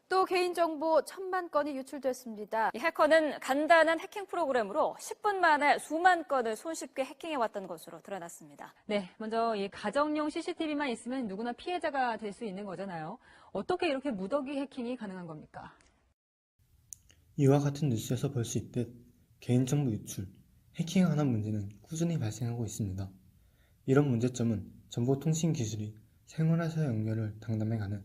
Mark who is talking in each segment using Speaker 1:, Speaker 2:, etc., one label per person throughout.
Speaker 1: 또 개인정보 1,000만 건이 유출됐습니다.
Speaker 2: 이 해커는 간단한 해킹 프로그램으로 10분 만에 수만 건을 손쉽게 해킹해왔던 것으로 드러났습니다.
Speaker 3: 네, 먼저 이 가정용 CCTV만 있으면 누구나 피해자가 될 수 있는 거잖아요. 어떻게 이렇게 무더기 해킹이 가능한 겁니까?
Speaker 4: 이와 같은 뉴스에서 볼 수 있듯 개인정보 유출, 해킹에 관한 문제는 꾸준히 발생하고 있습니다. 이런 문제점은 정보통신 기술이 생활에서 연결을 당담해가는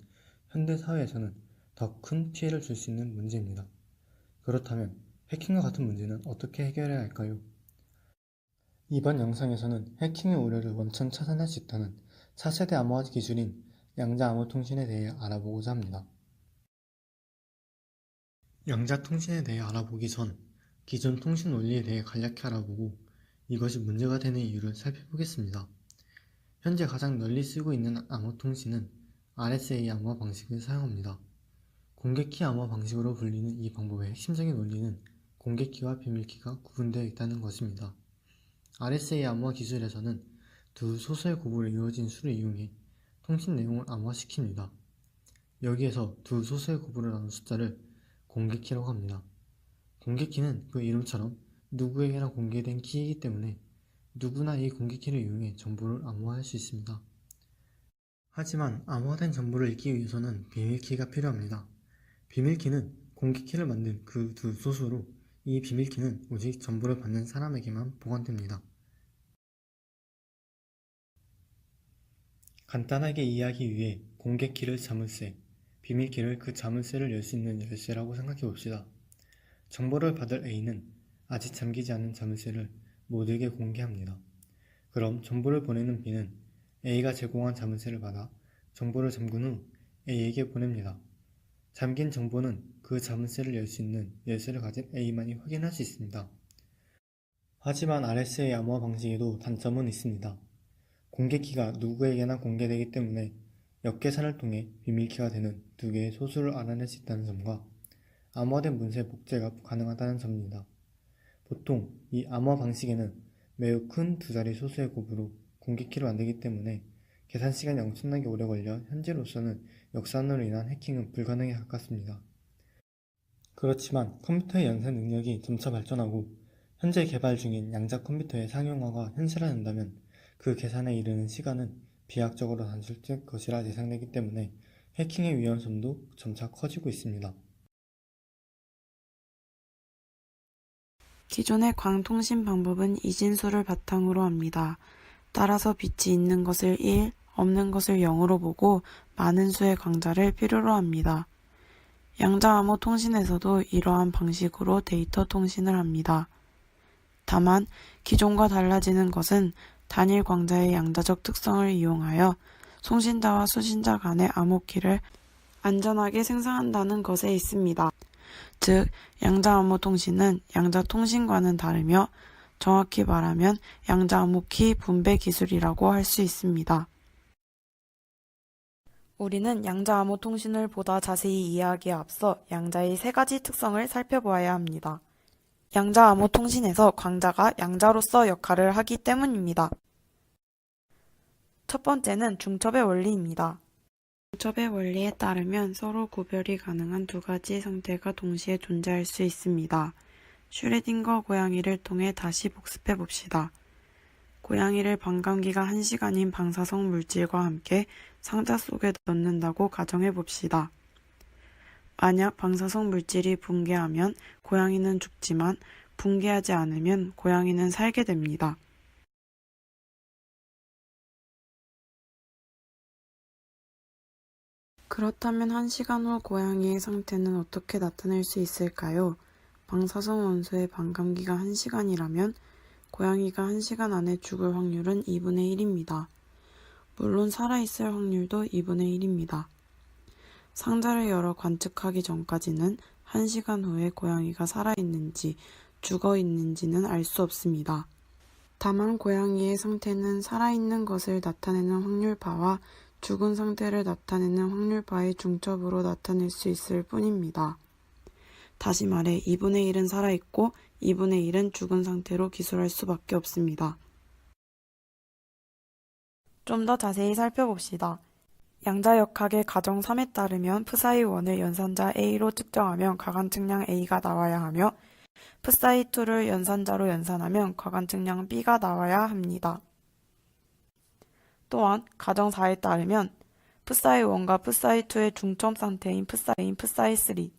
Speaker 4: 현대사회에서는 더 큰 피해를 줄 수 있는 문제입니다. 그렇다면 해킹과 같은 문제는 어떻게 해결해야 할까요? 이번 영상에서는 해킹의 우려를 원천 차단할 수 있다는 4세대 암호화 기술인 양자암호통신에 대해 알아보고자 합니다. 양자통신에 대해 알아보기 전 기존 통신 원리에 대해 간략히 알아보고 이것이 문제가 되는 이유를 살펴보겠습니다. 현재 가장 널리 쓰이고 있는 암호통신은 RSA 암호화 방식을 사용합니다. 공개키 암호화 방식으로 불리는 이 방법의 핵심적인 원리는 공개키와 비밀키가 구분되어 있다는 것입니다. RSA 암호화 기술에서는 두 소수의 곱으로 이루어진 수를 이용해 통신 내용을 암호화시킵니다. 여기에서 두 소수의 곱으로 나눈 숫자를 공개키라고 합니다. 공개키는 그 이름처럼 누구에게나 공개된 키이기 때문에 누구나 이 공개키를 이용해 정보를 암호화할 수 있습니다. 하지만 암호화된 정보를 읽기 위해서는 비밀키가 필요합니다. 비밀키는 공개키를 만든 그 두 소수로 이 비밀키는 오직 정보를 받는 사람에게만 보관됩니다. 간단하게 이해하기 위해 공개키를 자물쇠, 비밀키를 그 자물쇠를 열 수 있는 열쇠라고 생각해 봅시다. 정보를 받을 A는 아직 잠기지 않은 자물쇠를 모두에게 공개합니다. 그럼 정보를 보내는 B는 A가 제공한 자물쇠를 받아 정보를 잠근 후 A에게 보냅니다. 잠긴 정보는 그 자물쇠를 열 수 있는 열쇠를 가진 A만이 확인할 수 있습니다. 하지만 RSA 암호화 방식에도 단점은 있습니다. 공개키가 누구에게나 공개되기 때문에 역계산을 통해 비밀키가 되는 두 개의 소수를 알아낼 수 있다는 점과 암호화된 문서의 복제가 가능하다는 점입니다. 보통 이 암호화 방식에는 매우 큰 두 자리 소수의 곱으로 공개키를 만들기 때문에 계산 시간이 엄청나게 오래 걸려 현재로서는 역산으로 인한 해킹은 불가능에 가깝습니다. 그렇지만 컴퓨터의 연산 능력이 점차 발전하고 현재 개발 중인 양자 컴퓨터의 상용화가 현실화된다면 그 계산에 이르는 시간은 비약적으로 단축될 것이라 예상되기 때문에 해킹의 위험성도 점차 커지고 있습니다.
Speaker 5: 기존의 광통신 방법은 이진수를 바탕으로 합니다. 따라서 빛이 있는 것을 1, 없는 것을 0으로 보고 많은 수의 광자를 필요로 합니다. 양자암호 통신에서도 이러한 방식으로 데이터 통신을 합니다. 다만 기존과 달라지는 것은 단일 광자의 양자적 특성을 이용하여 송신자와 수신자 간의 암호키를 안전하게 생성한다는 것에 있습니다. 즉, 양자암호 통신은 양자통신과는 다르며 정확히 말하면 양자암호키 분배 기술이라고 할 수 있습니다. 우리는 양자암호 통신을 보다 자세히 이해하기에 앞서 양자의 세 가지 특성을 살펴보아야 합니다. 양자암호 통신에서 광자가 양자로서 역할을 하기 때문입니다. 첫 번째는 중첩의 원리입니다. 중첩의 원리에 따르면 서로 구별이 가능한 두 가지 상태가 동시에 존재할 수 있습니다. 슈레딩거 고양이를 통해 다시 복습해 봅시다. 고양이를 반감기가 1시간인 방사성 물질과 함께 상자 속에 넣는다고 가정해 봅시다. 만약 방사성 물질이 붕괴하면 고양이는 죽지만 붕괴하지 않으면 고양이는 살게 됩니다. 그렇다면 1시간 후 고양이의 상태는 어떻게 나타낼 수 있을까요? 방사성 원소의 반감기가 1시간이라면 고양이가 1시간 안에 죽을 확률은 2분의 1입니다. 물론 살아있을 확률도 2분의 1입니다. 상자를 열어 관측하기 전까지는 1시간 후에 고양이가 살아있는지 죽어있는지는 알 수 없습니다. 다만 고양이의 상태는 살아있는 것을 나타내는 확률파와 죽은 상태를 나타내는 확률파의 중첩으로 나타낼 수 있을 뿐입니다. 다시 말해 2분의 1은 살아있고 2분의 1은 죽은 상태로 기술할 수밖에 없습니다. 좀 더 자세히 살펴봅시다. 양자역학의 가정 3에 따르면 psi1을 연산자 A로 측정하면 가간 측량 A가 나와야 하며 psi2를 연산자로 연산하면 가간 측량 B가 나와야 합니다. 또한 가정 4에 따르면 psi1과 psi2의 중첩 상태인 psi3,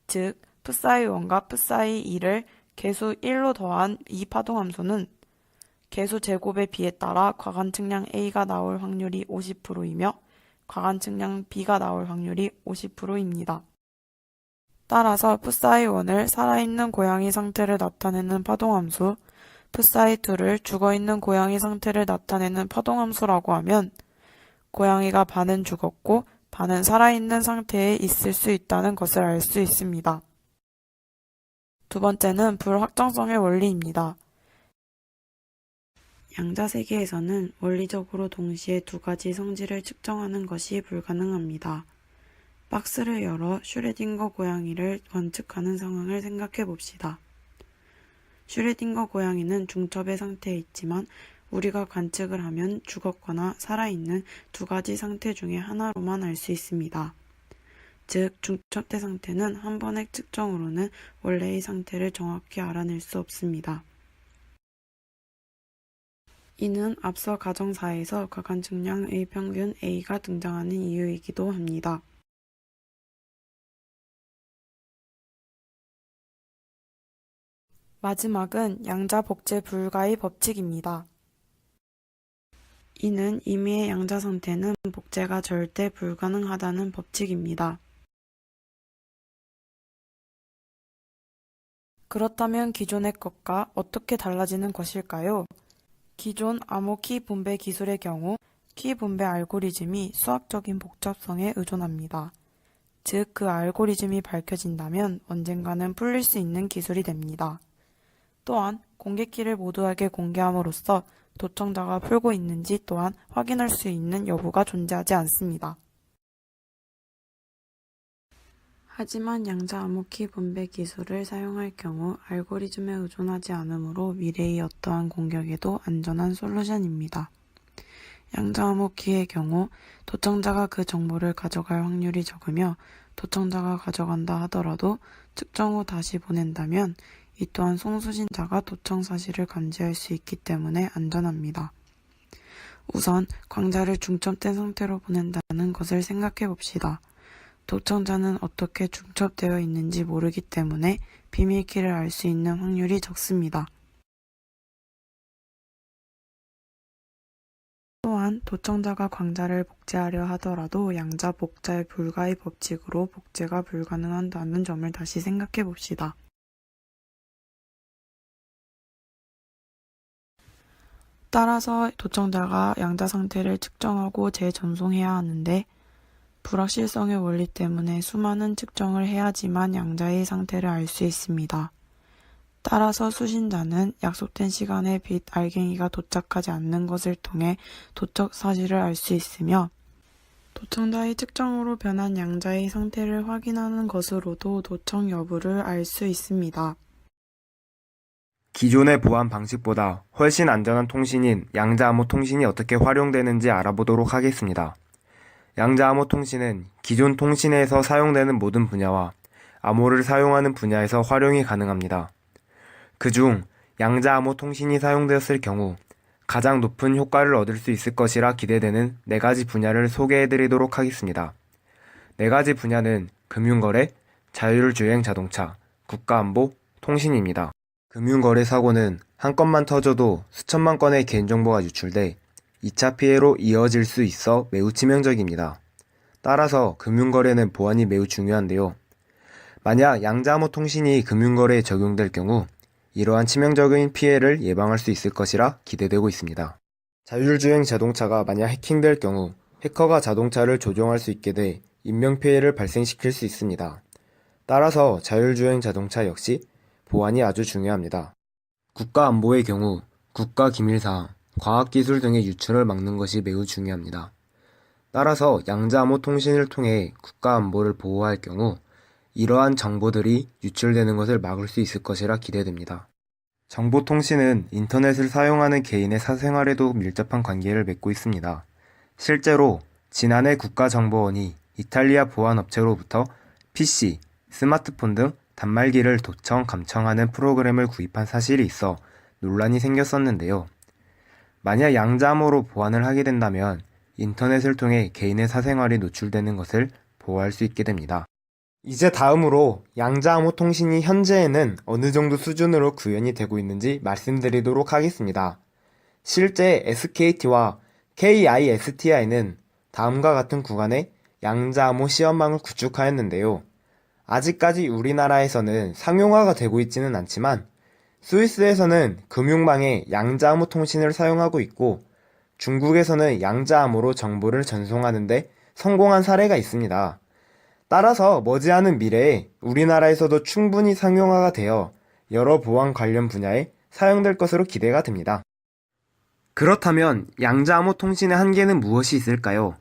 Speaker 5: 즉 psi1과 psi2를 개수 1로 더한 이 파동함수는 개수 제곱의 비에 따라 과간 측량 A가 나올 확률이 50%이며 과간 측량 B가 나올 확률이 50%입니다. 따라서 psi1을 살아있는 고양이 상태를 나타내는 파동함수, psi2를 죽어있는 고양이 상태를 나타내는 파동함수라고 하면 고양이가 반은 죽었고 반은 살아있는 상태에 있을 수 있다는 것을 알 수 있습니다. 두 번째는 불확정성의 원리입니다. 양자 세계에서는 원리적으로 동시에 두 가지 성질을 측정하는 것이 불가능합니다. 박스를 열어 슈레딩거 고양이를 관측하는 상황을 생각해 봅시다. 슈레딩거 고양이는 중첩의 상태에 있지만 우리가 관측을 하면 죽었거나 살아있는 두 가지 상태 중에 하나로만 알 수 있습니다. 즉, 중첩대 상태는 한 번의 측정으로는 원래의 상태를 정확히 알아낼 수 없습니다. 이는 앞서 가정 4에서 가간 측량의 평균 A가 등장하는 이유이기도 합니다. 마지막은 양자 복제 불가의 법칙입니다. 이는 임의의 양자 상태는 복제가 절대 불가능하다는 법칙입니다. 그렇다면 기존의 것과 어떻게 달라지는 것일까요? 기존 암호 키 분배 기술의 경우 키 분배 알고리즘이 수학적인 복잡성에 의존합니다. 즉, 그 알고리즘이 밝혀진다면 언젠가는 풀릴 수 있는 기술이 됩니다. 또한 공개키를 모두에게 공개함으로써 도청자가 풀고 있는지 또한 확인할 수 있는 여부가 존재하지 않습니다. 하지만 양자 암호키 분배 기술을 사용할 경우 알고리즘에 의존하지 않으므로 미래의 어떠한 공격에도 안전한 솔루션입니다. 양자 암호키의 경우 도청자가 그 정보를 가져갈 확률이 적으며 도청자가 가져간다 하더라도 측정 후 다시 보낸다면 이 또한 송수신자가 도청 사실을 감지할 수 있기 때문에 안전합니다. 우선 광자를 중첩된 상태로 보낸다는 것을 생각해 봅시다. 도청자는 어떻게 중첩되어 있는지 모르기 때문에 비밀키를 알 수 있는 확률이 적습니다. 또한 도청자가 광자를 복제하려 하더라도 양자 복제 불가의 법칙으로 복제가 불가능하다는 점을 다시 생각해 봅시다. 따라서 도청자가 양자 상태를 측정하고 재전송해야 하는데 불확실성의 원리 때문에 수많은 측정을 해야지만 양자의 상태를 알 수 있습니다. 따라서 수신자는 약속된 시간에 빛 알갱이가 도착하지 않는 것을 통해 도청 사실을 알 수 있으며 도청자의 측정으로 변한 양자의 상태를 확인하는 것으로도 도청 여부를 알 수 있습니다.
Speaker 6: 기존의 보안 방식보다 훨씬 안전한 통신인 양자암호 통신이 어떻게 활용되는지 알아보도록 하겠습니다. 양자암호 통신은 기존 통신에서 사용되는 모든 분야와 암호를 사용하는 분야에서 활용이 가능합니다. 그중 양자암호 통신이 사용되었을 경우 가장 높은 효과를 얻을 수 있을 것이라 기대되는 4가지 분야를 소개해드리도록 하겠습니다. 4가지 분야는 금융거래, 자율주행 자동차, 국가안보, 통신입니다. 금융거래 사고는 한 건만 터져도 수천만 건의 개인정보가 유출돼 2차 피해로 이어질 수 있어 매우 치명적입니다. 따라서 금융거래는 보안이 매우 중요한데요. 만약 양자암호 통신이 금융거래에 적용될 경우 이러한 치명적인 피해를 예방할 수 있을 것이라 기대되고 있습니다. 자율주행 자동차가 만약 해킹될 경우 해커가 자동차를 조종할 수 있게 돼 인명피해를 발생시킬 수 있습니다. 따라서 자율주행 자동차 역시 보안이 아주 중요합니다. 국가안보의 경우 국가기밀사항, 과학기술 등의 유출을 막는 것이 매우 중요합니다. 따라서 양자암호 통신을 통해 국가안보를 보호할 경우 이러한 정보들이 유출되는 것을 막을 수 있을 것이라 기대됩니다. 정보통신은 인터넷을 사용하는 개인의 사생활에도 밀접한 관계를 맺고 있습니다. 실제로 지난해 국가정보원이 이탈리아 보안업체로부터 PC, 스마트폰 등 단말기를 도청, 감청하는 프로그램을 구입한 사실이 있어 논란이 생겼었는데요. 만약 양자암호로 보안을 하게 된다면 인터넷을 통해 개인의 사생활이 노출되는 것을 보호할 수 있게 됩니다. 이제 다음으로 양자암호 통신이 현재에는 어느 정도 수준으로 구현이 되고 있는지 말씀드리도록 하겠습니다. 실제 SKT와 KISTI는 다음과 같은 구간에 양자암호 시험망을 구축하였는데요. 아직까지 우리나라에서는 상용화가 되고 있지는 않지만 스위스에서는 금융망에 양자암호 통신을 사용하고 있고 중국에서는 양자암호로 정보를 전송하는 데 성공한 사례가 있습니다. 따라서 머지않은 미래에 우리나라에서도 충분히 상용화가 되어 여러 보안 관련 분야에 사용될 것으로 기대가 됩니다. 그렇다면 양자암호 통신의 한계는 무엇이 있을까요?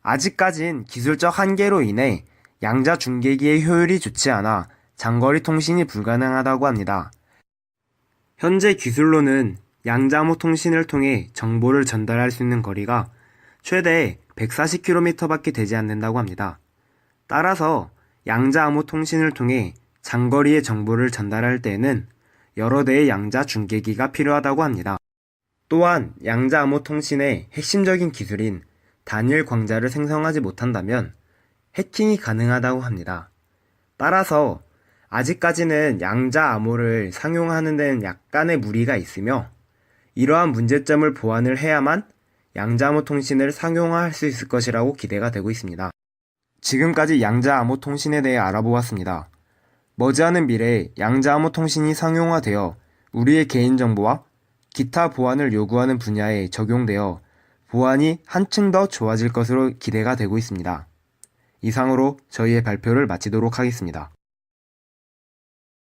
Speaker 6: 아직까진 기술적 한계로 인해 양자 중계기의 효율이 좋지 않아 장거리 통신이 불가능하다고 합니다. 현재 기술로는 양자암호 통신을 통해 정보를 전달할 수 있는 거리가 최대 140km밖에 되지 않는다고 합니다. 따라서 양자암호 통신을 통해 장거리의 정보를 전달할 때에는 여러 대의 양자 중계기가 필요하다고 합니다. 또한 양자암호 통신의 핵심적인 기술인 단일 광자를 생성하지 못한다면 해킹이 가능하다고 합니다. 따라서 아직까지는 양자암호를 상용하는 데는 약간의 무리가 있으며 이러한 문제점을 보완을 해야만 양자암호 통신을 상용화할 수 있을 것이라고 기대가 되고 있습니다. 지금까지 양자암호 통신에 대해 알아보았습니다. 머지않은 미래에 양자암호 통신이 상용화되어 우리의 개인정보와 기타 보안을 요구하는 분야에 적용되어 보안이 한층 더 좋아질 것으로 기대가 되고 있습니다. 이상으로 저희의 발표를 마치도록 하겠습니다.